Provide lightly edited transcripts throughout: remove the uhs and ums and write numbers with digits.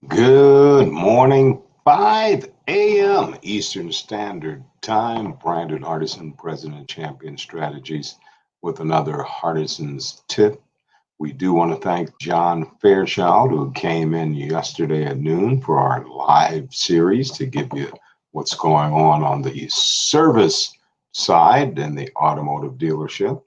Good morning, 5 a.m. Eastern Standard Time. Brandon Hardison, President Champion Strategies, with another Hardison's tip. We do want to thank John Fairchild, who came in yesterday at noon for our live series to give you what's going on the service side and the automotive dealership.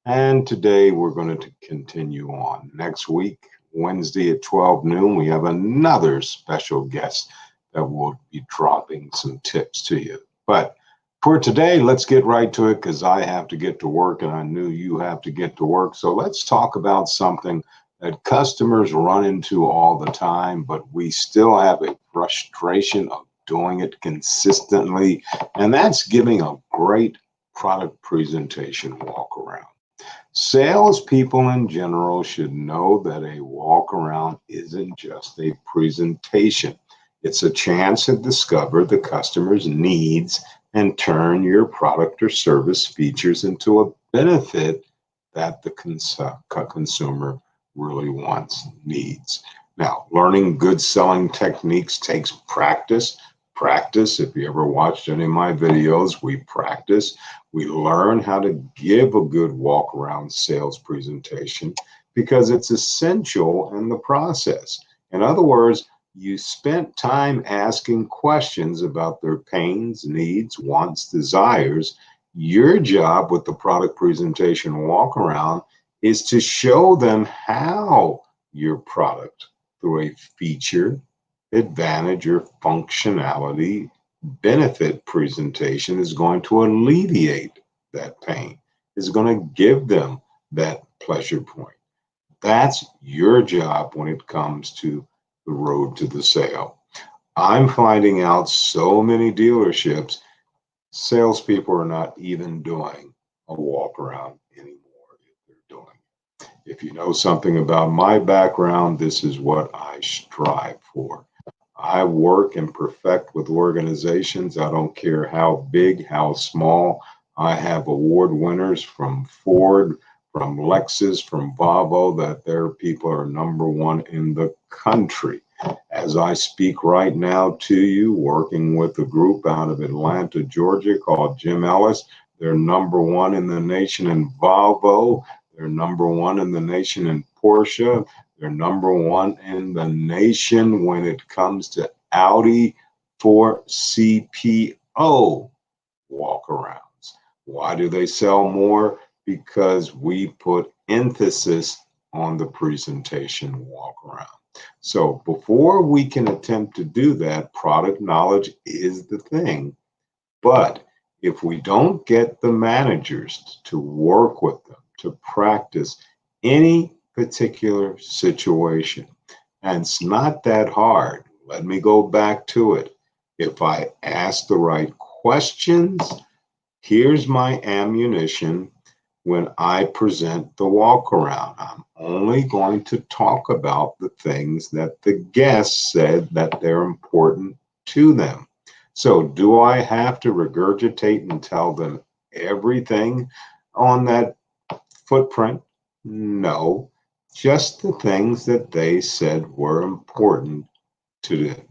And today we're going to continue on. Next week, Wednesday at 12 noon, we have another special guest that will be dropping some tips to you. But for today, let's get right to it because I have to get to work and I knew you have to get to work. So let's talk about something that customers run into all the time, but we still have a frustration of doing it consistently, and that's giving a great product presentation walk around. Salespeople in general should know that a walk around isn't just a presentation. It's a chance to discover the customer's needs and turn your product or service features into a benefit that the consumer really wants, needs. Now, learning good selling techniques takes practice. Practice, if you ever watched any of my videos, we practice. We learn how to give a good walk around sales presentation because it's essential in the process. In other words, you spent time asking questions about their pains, needs, wants, desires. Your job with the product presentation walk around is to show them how your product, through a feature, advantage, or functionality benefit presentation, is going to alleviate that pain, is going to give them that pleasure point. That's your job when it comes to the road to the sale. I'm finding out so many dealerships, salespeople are not even doing a walk around anymore if they're doing. If you know something about my background, this is what I strive for. I work and perfect with organizations. I don't care how big, how small. I have award winners from Ford, from Lexus, from Volvo, that their people are number one in the country. As I speak right now to you, working with a group out of Atlanta, Georgia called Jim Ellis. They're number one in the nation in Volvo. They're number one in the nation in Porsche. They're number one in the nation when it comes to Audi for CPO walkarounds. Why do they sell more? Because we put emphasis on the presentation walkaround. So before we can attempt to do that, product knowledge is the thing. But if we don't get the managers to work with them, to practice any particular situation, and it's not that hard. Let me go back to it. If I ask the right questions, here's my ammunition when I present the walk around. I'm only going to talk about the things that the guests said that they're important to them. So, do I have to regurgitate and tell them everything on that footprint? No, just the things that they said were important to them.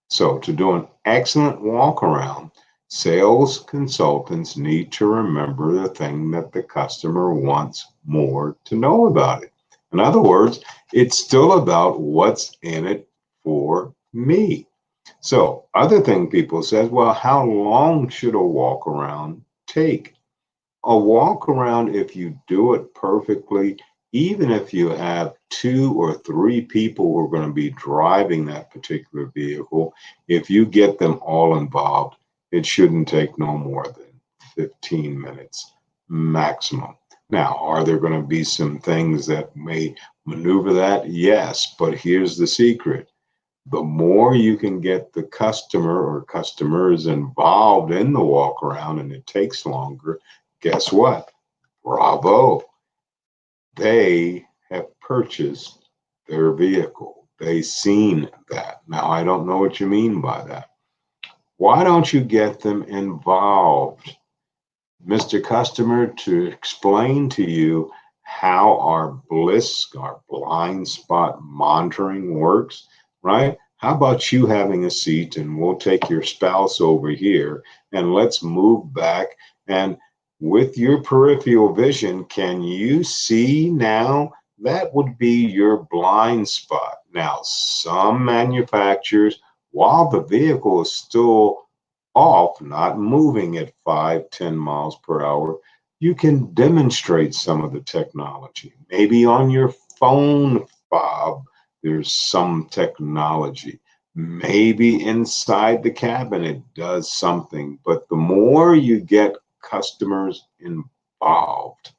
So, to do an excellent walk around, sales consultants need to remember the thing that the customer wants more to know about it. In other words, it's still about what's in it for me. So, other thing people says, well, how long should a walk around take? A walk around, if you do it perfectly, even if you have two or three people who are going to be driving that particular vehicle, if you get them all involved, it shouldn't take no more than 15 minutes maximum. Now, are there going to be some things that may maneuver that? Yes, but here's the secret. The more you can get the customer or customers involved in the walk around and it takes longer, guess what? Bravo. They have purchased their vehicle. They seen that. Now, I don't know what you mean by that. Why don't you get them involved, Mr. Customer, to explain to you how our bliss, our blind spot monitoring works, right? How about you having a seat and we'll take your spouse over here and let's move back. And with your peripheral vision, can you see now? That would be your blind spot. Now, some manufacturers, while the vehicle is still off, not moving at 5, 10 miles per hour, you can demonstrate some of the technology. Maybe on your phone fob, there's some technology. Maybe inside the cabin, it does something. But the more you get customers involved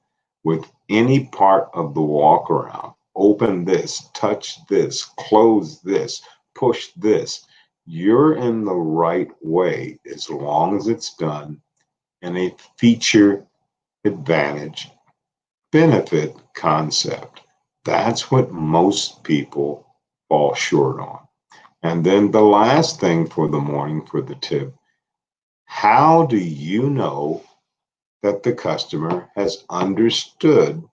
with any part of the walk around, open this, touch this, close this, push this, you're in the right way as long as it's done in a feature advantage benefit concept. That's what most people fall short on. And then the last thing for the morning for the tip, how do you know that the customer has understood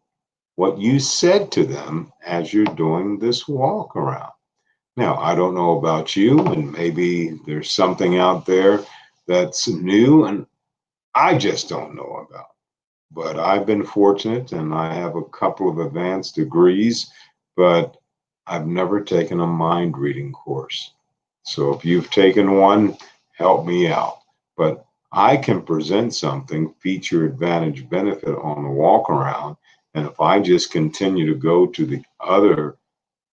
what you said to them as you're doing this walk around? Now, I don't know about you, and maybe there's something out there that's new and I just don't know about. But I've been fortunate and I have a couple of advanced degrees, but I've never taken a mind reading course. So if you've taken one, help me out. But I can present something, feature advantage benefit on the walk around. And if I just continue to go to the other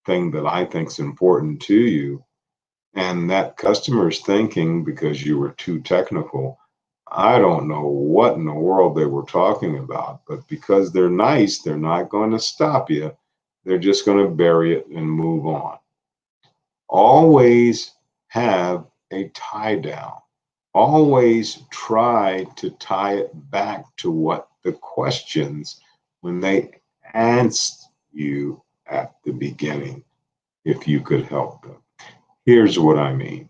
thing that I think is important to you, and that customer's thinking because you were too technical, I don't know what in the world they were talking about, but because they're nice, they're not going to stop you. They're just going to bury it and move on. Always have a tie down. Always try to tie it back to what the questions when they asked you at the beginning, if you could help them. Here's what I mean.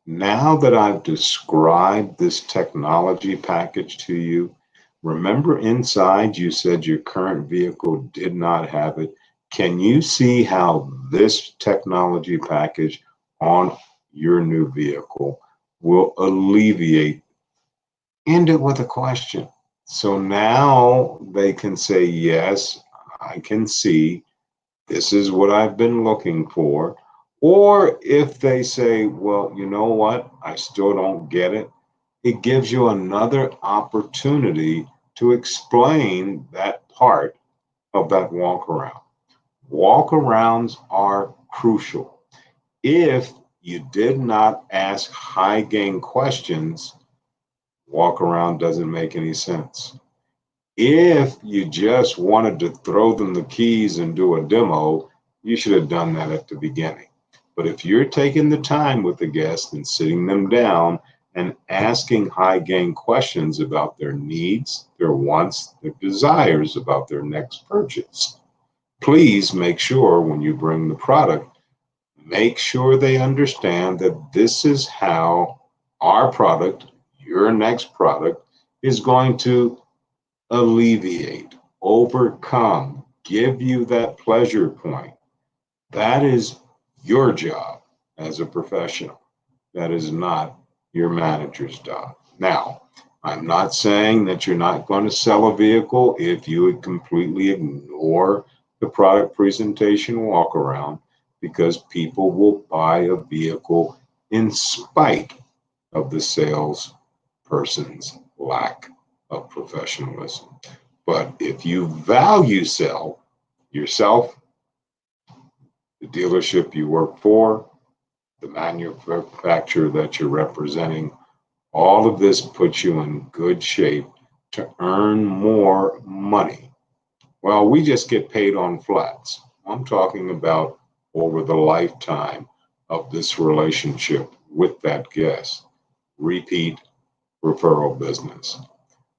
Now that I've described this technology package to you, remember inside you said your current vehicle did not have it. Can you see how this technology package on your new vehicle will alleviate? End it with a question. So now they can say, yes, I can see this is what I've been looking for. Or if they say, well, you know what, I still don't get it, it gives you another opportunity to explain that part of that walk around. Walk arounds are crucial. If you did not ask high gain questions, walk around doesn't make any sense. If you just wanted to throw them the keys and do a demo, you should have done that at the beginning. But if you're taking the time with the guest and sitting them down and asking high gain questions about their needs, their wants, their desires about their next purchase, please make sure when you bring the product, make sure they understand that this is how our product, your next product, is going to alleviate, overcome, give you that pleasure point. That is your job as a professional. That is not your manager's job. Now, I'm not saying that you're not going to sell a vehicle if you would completely ignore the product presentation walk around, because people will buy a vehicle in spite of the salesperson's lack of professionalism. But if you value sell yourself, the dealership you work for, the manufacturer that you're representing, all of this puts you in good shape to earn more money. Well, we just get paid on flats. I'm talking about over the lifetime of this relationship with that guest. Repeat referral business.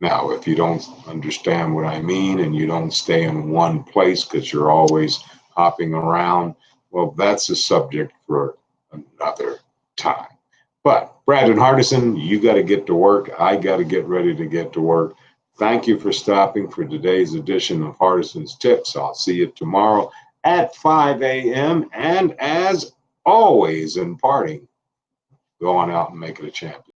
Now, if you don't understand what I mean and you don't stay in one place because you're always hopping around, well, that's a subject for another time. But Brad and Hardison, you got to get to work. I got to get ready to get to work. Thank you for stopping for today's edition of Hardison's Tips. I'll see you tomorrow at 5 a.m. And as always imparting, going out and making a champion.